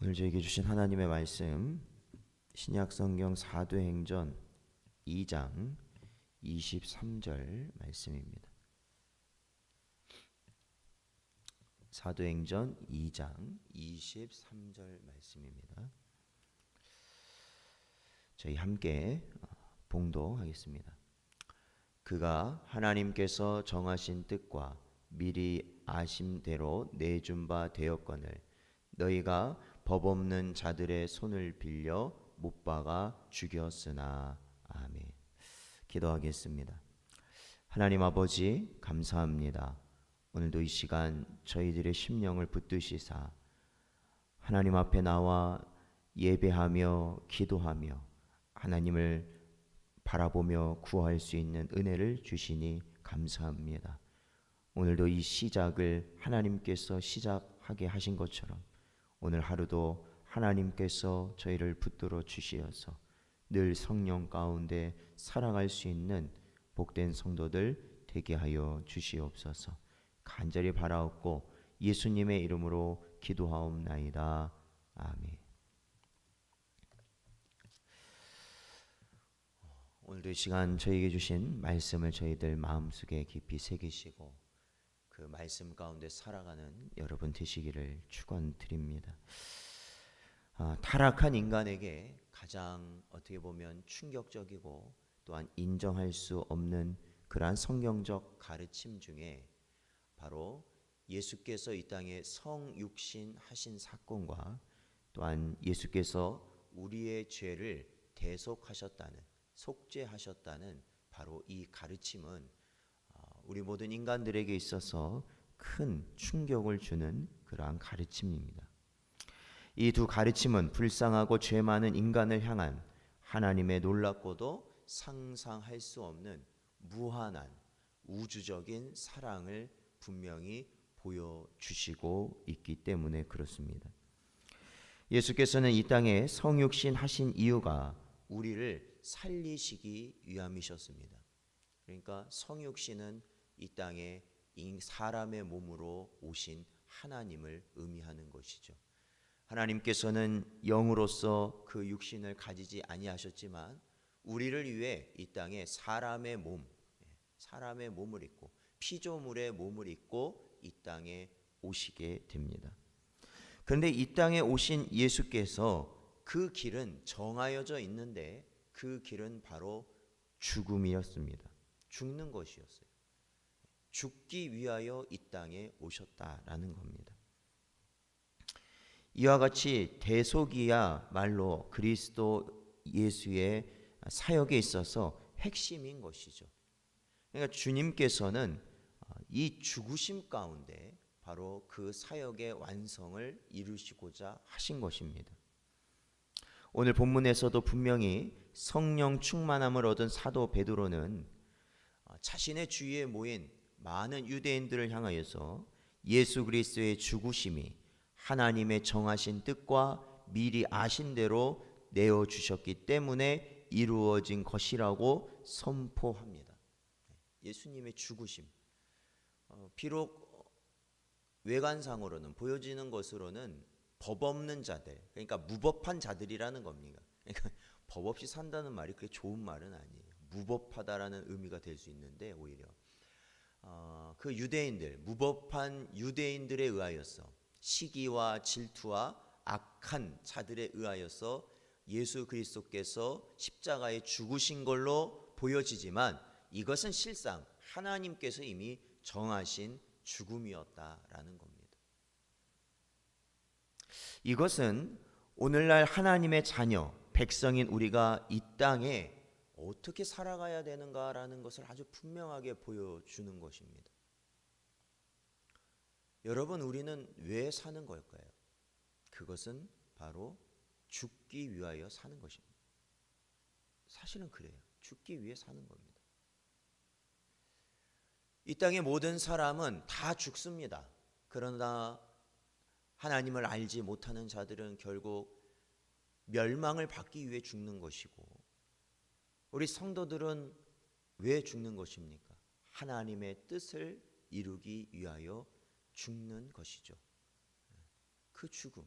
오늘 저에게 주신 하나님의 말씀 신약성경 사도행전 2장 23절 말씀입니다. 사도행전 2장 23절 말씀입니다. 저희 함께 봉독하겠습니다. 그가 하나님께서 정하신 뜻과 미리 아심대로 내준 바 되었거늘 너희가 법 없는 자들의 손을 빌려 못 박아 죽였으나. 아멘. 기도하겠습니다. 하나님 아버지 감사합니다. 오늘도 이 시간 저희들의 심령을 붙드시사 하나님 앞에 나와 예배하며 기도하며 하나님을 바라보며 구할 수 있는 은혜를 주시니 감사합니다. 오늘도 이 시작을 하나님께서 시작하게 하신 것처럼 오늘 하루도 하나님께서 저희를 붙들어 주시어서 늘 성령 가운데 살아갈 수 있는 복된 성도들 되게 하여 주시옵소서. 간절히 바라옵고 예수님의 이름으로 기도하옵나이다. 아멘. 오늘도 이 시간 저에게 주신 말씀을 저희들 마음속에 깊이 새기시고 그 말씀 가운데 살아가는 여러분 되시기를 축원드립니다. 타락한 인간에게 가장 어떻게 보면 충격적이고 또한 인정할 수 없는 그러한 성경적 가르침 중에 바로 예수께서 이 땅에 성육신 하신 사건과 또한 예수께서 우리의 죄를 대속하셨다는, 속죄하셨다는 바로 이 가르침은 우리 모든 인간들에게 있어서 큰 충격을 주는 그러한 가르침입니다. 이 두 가르침은 불쌍하고 죄 많은 인간을 향한 하나님의 놀랍고도 상상할 수 없는 무한한 우주적인 사랑을 분명히 보여주시고 있기 때문에 그렇습니다. 예수께서는 이 땅에 성육신 하신 이유가 우리를 살리시기 위함이셨습니다. 그러니까 성육신은 이 땅에 사람의 몸으로 오신 하나님을 의미하는 것이죠. 하나님께서는 영으로서 그 육신을 가지지 아니하셨지만 우리를 위해 이 땅에 사람의 몸을 입고 피조물의 몸을 입고 이 땅에 오시게 됩니다. 그런데 이 땅에 오신 예수께서 그 길은 정하여져 있는데 그 길은 바로 죽음이었습니다. 죽는 것이었어요. 죽기 위하여 이 땅에 오셨다라는 겁니다. 이와 같이 대속이야말로 그리스도 예수의 사역에 있어서 핵심인 것이죠. 그러니까 주님께서는 이 죽으심 가운데 바로 그 사역의 완성을 이루시고자 하신 것입니다. 오늘 본문에서도 분명히 성령 충만함을 얻은 사도 베드로는 자신의 주위에 모인 많은 유대인들을 향하여서 예수 그리스도의 죽으심이 하나님의 정하신 뜻과 미리 아신 대로 내어주셨기 때문에 이루어진 것이라고 선포합니다. 예수님의 죽으심, 비록 외관상으로는 보여지는 것으로는 법 없는 자들, 그러니까 무법한 자들이라는 겁니다. 그러니까 법 없이 산다는 말이 그렇게 좋은 말은 아니에요. 무법하다라는 의미가 될 수 있는데 오히려 그 유대인들, 무법한 유대인들에 의하여서 시기와 질투와 악한 자들에 의하여서 예수 그리스도께서 십자가에 죽으신 걸로 보여지지만 이것은 실상 하나님께서 이미 정하신 죽음이었다라는 겁니다. 이것은 오늘날 하나님의 자녀, 백성인 우리가 이 땅에 어떻게 살아가야 되는가라는 것을 아주 분명하게 보여주는 것입니다. 여러분, 우리는 왜 사는 걸까요? 그것은 바로 죽기 위하여 사는 것입니다. 사실은 그래요. 죽기 위해 사는 겁니다. 이 땅의 모든 사람은 다 죽습니다. 그러나 하나님을 알지 못하는 자들은 결국 멸망을 받기 위해 죽는 것이고, 우리 성도들은 왜 죽는 것입니까? 하나님의 뜻을 이루기 위하여 죽는 것이죠. 그 죽음.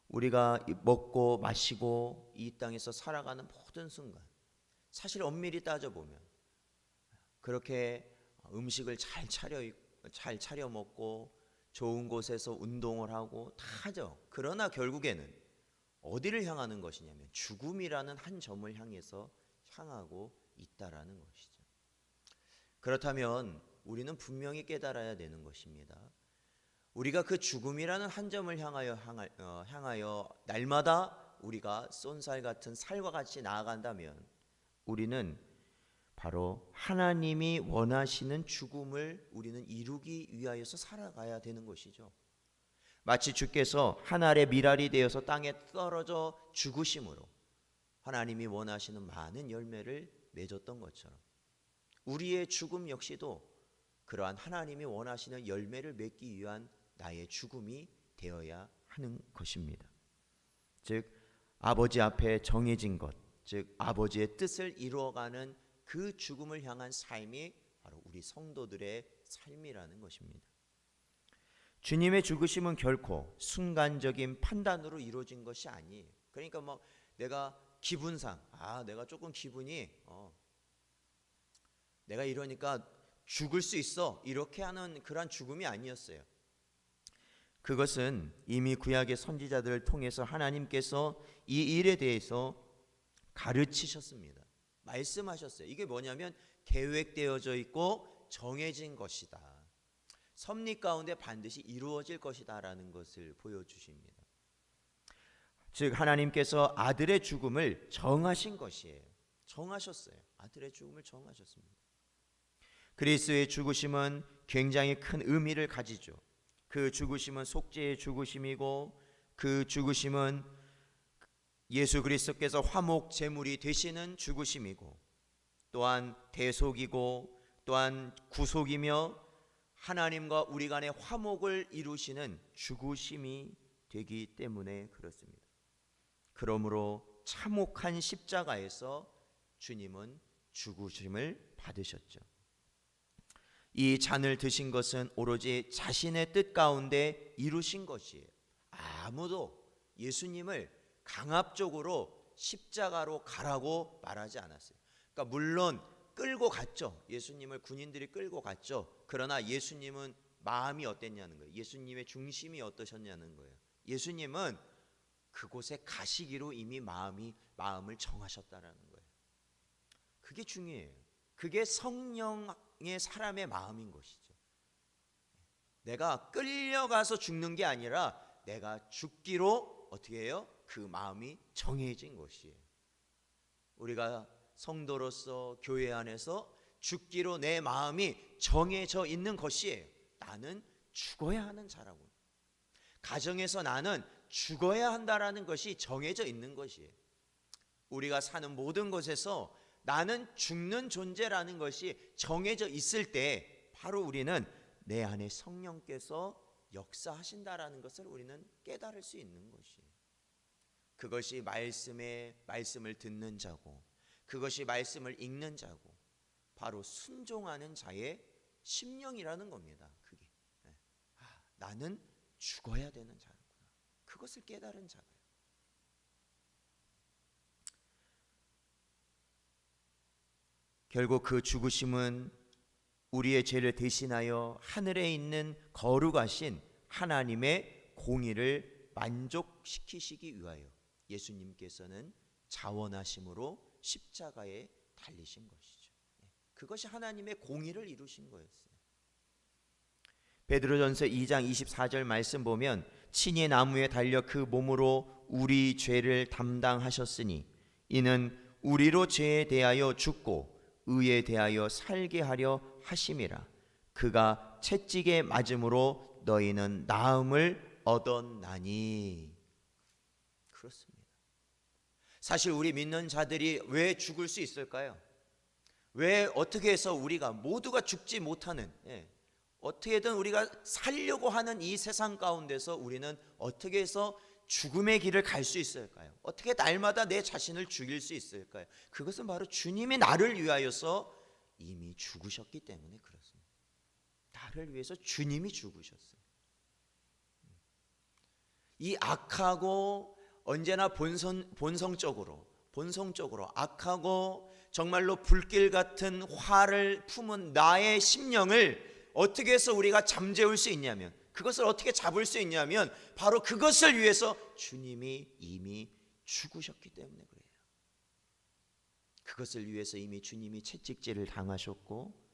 우리가 먹고 마시고 이 땅에서 살아가는 모든 순간, 사실 엄밀히 따져보면 그렇게 음식을 잘 차려 먹고 좋은 곳에서 운동을 하고 다 하죠. 그러나 결국에는 어디를 향하는 것이냐면 죽음이라는 한 점을 향하고 있다라는 것이죠. 그렇다면 우리는 분명히 깨달아야 되는 것입니다. 우리가 그 죽음이라는 한 점을 향하여 날마다 우리가 쏜살 같은 살과 같이 나아간다면 우리는 바로 하나님이 원하시는 죽음을 우리는 이루기 위하여서 살아가야 되는 것이죠. 마치 주께서 한 알의 밀알이 되어서 땅에 떨어져 죽으심으로 하나님이 원하시는 많은 열매를 맺었던 것처럼 우리의 죽음 역시도 그러한 하나님이 원하시는 열매를 맺기 위한 나의 죽음이 되어야 하는 것입니다. 즉 아버지 앞에 정해진 것, 즉 아버지의 뜻을 이루어가는 그 죽음을 향한 삶이 바로 우리 성도들의 삶이라는 것입니다. 주님의 죽으심은 결코 순간적인 판단으로 이루어진 것이 아니에요. 그러니까 내가 기분상 내가 조금 기분이 내가 이러니까 죽을 수 있어 이렇게 하는 그런 죽음이 아니었어요. 그것은 이미 구약의 선지자들을 통해서 하나님께서 이 일에 대해서 가르치셨습니다. 말씀하셨어요. 이게 뭐냐면 계획되어져 있고 정해진 것이다. 섭리 가운데 반드시 이루어질 것이다 라는 것을 보여주십니다. 즉 하나님께서 아들의 죽음을 정하신 것이에요. 정하셨어요. 아들의 죽음을 정하셨습니다. 그리스도의 죽으심은 굉장히 큰 의미를 가지죠. 그 죽으심은 속죄의 죽으심이고 그 죽으심은 예수 그리스도께서 화목 제물이 되시는 죽으심이고 또한 대속이고 또한 구속이며 하나님과 우리 간의 화목을 이루시는 죽으심이 되기 때문에 그렇습니다. 그러므로 참혹한 십자가에서 주님은 죽으심을 받으셨죠. 이 잔을 드신 것은 오로지 자신의 뜻 가운데 이루신 것이에요. 아무도 예수님을 강압적으로 십자가로 가라고 말하지 않았어요. 그러니까 물론 끌고 갔죠. 예수님을 군인들이 끌고 갔죠. 그러나 예수님은 마음이 어땠냐는 거예요. 예수님의 중심이 어떠셨냐는 거예요. 예수님은 그곳에 가시기로 이미 마음을 정하셨다라는 거예요. 그게 중요해요. 그게 성령의 사람의 마음인 것이죠. 내가 끌려가서 죽는 게 아니라 내가 죽기로 어떻게 해요? 그 마음이 정해진 것이에요. 우리가 성도로서 교회 안에서 죽기로 내 마음이 정해져 있는 것이에요. 나는 죽어야 하는 자라고. 가정에서 나는 죽어야 한다라는 것이 정해져 있는 것이에요. 우리가 사는 모든 것에서 나는 죽는 존재라는 것이 정해져 있을 때 바로 우리는 내 안에 성령께서 역사하신다라는 것을 우리는 깨달을 수 있는 것이에요. 그것이 말씀을 듣는 자고 그것이 말씀을 읽는 자고 바로 순종하는 자의 심령이라는 겁니다. 그게 나는 죽어야 되는 자구나. 그것을 깨달은 자가요. 결국 그 죽으심은 우리의 죄를 대신하여 하늘에 있는 거룩하신 하나님의 공의를 만족시키시기 위하여 예수님께서는 자원하심으로 십자가에 달리신 것이죠. 그것이 하나님의 공의를 이루신 거였어요. 베드로전서 2장 24절 말씀 보면 친히 나무에 달려 그 몸으로 우리 죄를 담당하셨으니 이는 우리로 죄에 대하여 죽고 의에 대하여 살게 하려 하심이라. 그가 채찍에 맞음으로 너희는 나음을 얻었나니. 그렇습니다. 사실 우리 믿는 자들이 왜 죽을 수 있을까요? 왜 어떻게 해서 우리가 모두가 죽지 못하는 어떻게든 우리가 살려고 하는 이 세상 가운데서 우리는 어떻게 해서 죽음의 길을 갈 수 있을까요? 어떻게 날마다 내 자신을 죽일 수 있을까요? 그것은 바로 주님이 나를 위하여서 이미 죽으셨기 때문에 그렇습니다. 나를 위해서 주님이 죽으셨어요. 이 악하고 언제나 본성적으로 악하고 정말로 불길 같은 화를 품은 나의 심령을 어떻게 해서 우리가 잠재울 수 있냐면, 그것을 어떻게 잡을 수 있냐면 바로 그것을 위해서 주님이 이미 죽으셨기 때문에 그래요. 그것을 위해서 이미 주님이 채찍질을 당하셨고,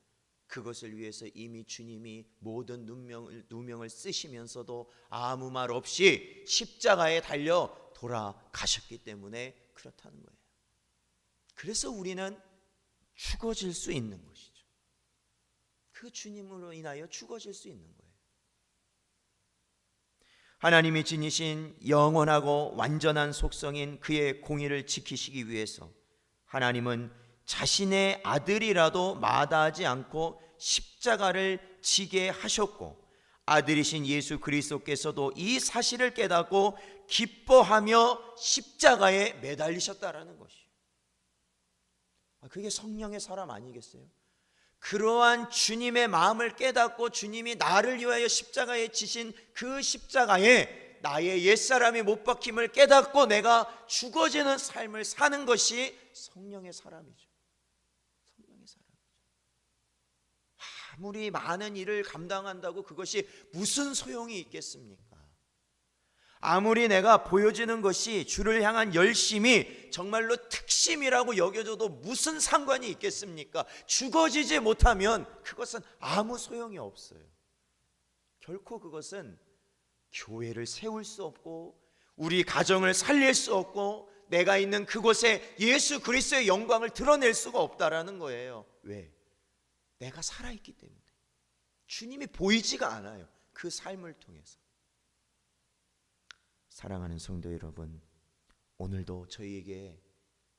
그것을 위해서 이미 주님이 모든 누명을 쓰시면서도 아무 말 없이 십자가에 달려 돌아가셨기 때문에 그렇다는 거예요. 그래서 우리는 죽어질 수 있는 것이죠. 그 주님으로 인하여 죽어질 수 있는 거예요. 하나님이 지니신 영원하고 완전한 속성인 그의 공의를 지키시기 위해서 하나님은 자신의 아들이라도 마다하지 않고 십자가를 지게 하셨고, 아들이신 예수 그리스도께서도 이 사실을 깨닫고 기뻐하며 십자가에 매달리셨다라는 것이에요. 그게 성령의 사람 아니겠어요? 그러한 주님의 마음을 깨닫고 주님이 나를 위하여 십자가에 지신 그 십자가에 나의 옛사람이 못 박힘을 깨닫고 내가 죽어지는 삶을 사는 것이 성령의 사람이죠. 성령의 사람이죠. 아무리 많은 일을 감당한다고 그것이 무슨 소용이 있겠습니까? 아무리 내가 보여지는 것이 주를 향한 열심이 정말로 특심이라고 여겨져도 무슨 상관이 있겠습니까? 죽어지지 못하면 그것은 아무 소용이 없어요. 결코 그것은 교회를 세울 수 없고 우리 가정을 살릴 수 없고 내가 있는 그곳에 예수 그리스도의 영광을 드러낼 수가 없다라는 거예요. 왜? 내가 살아있기 때문에. 주님이 보이지가 않아요. 그 삶을 통해서. 사랑하는 성도 여러분, 오늘도 저희에게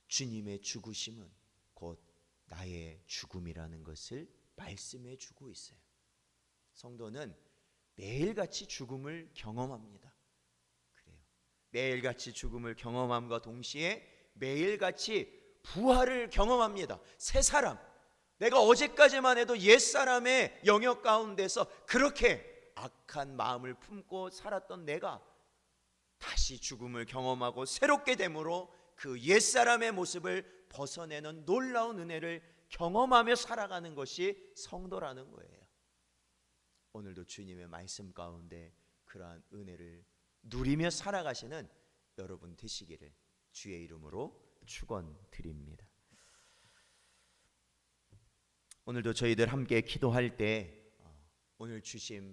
주님의 죽으심은 곧 나의 죽음이라는 것을 말씀해 주고 있어요. 성도는 매일같이 죽음을 경험합니다. 그래요. 매일같이 죽음을 경험함과 동시에 매일같이 부활을 경험합니다. 새 사람, 내가 어제까지만 해도 옛사람의 영역 가운데서 그렇게 악한 마음을 품고 살았던 내가 다시 죽음을 경험하고 새롭게 됨으로 그 옛사람의 모습을 벗어내는 놀라운 은혜를 경험하며 살아가는 것이 성도라는 거예요. 오늘도 주님의 말씀 가운데 그러한 은혜를 누리며 살아가시는 여러분 되시기를 주의 이름으로 축원드립니다. 오늘도 저희들 함께 기도할 때 오늘 주신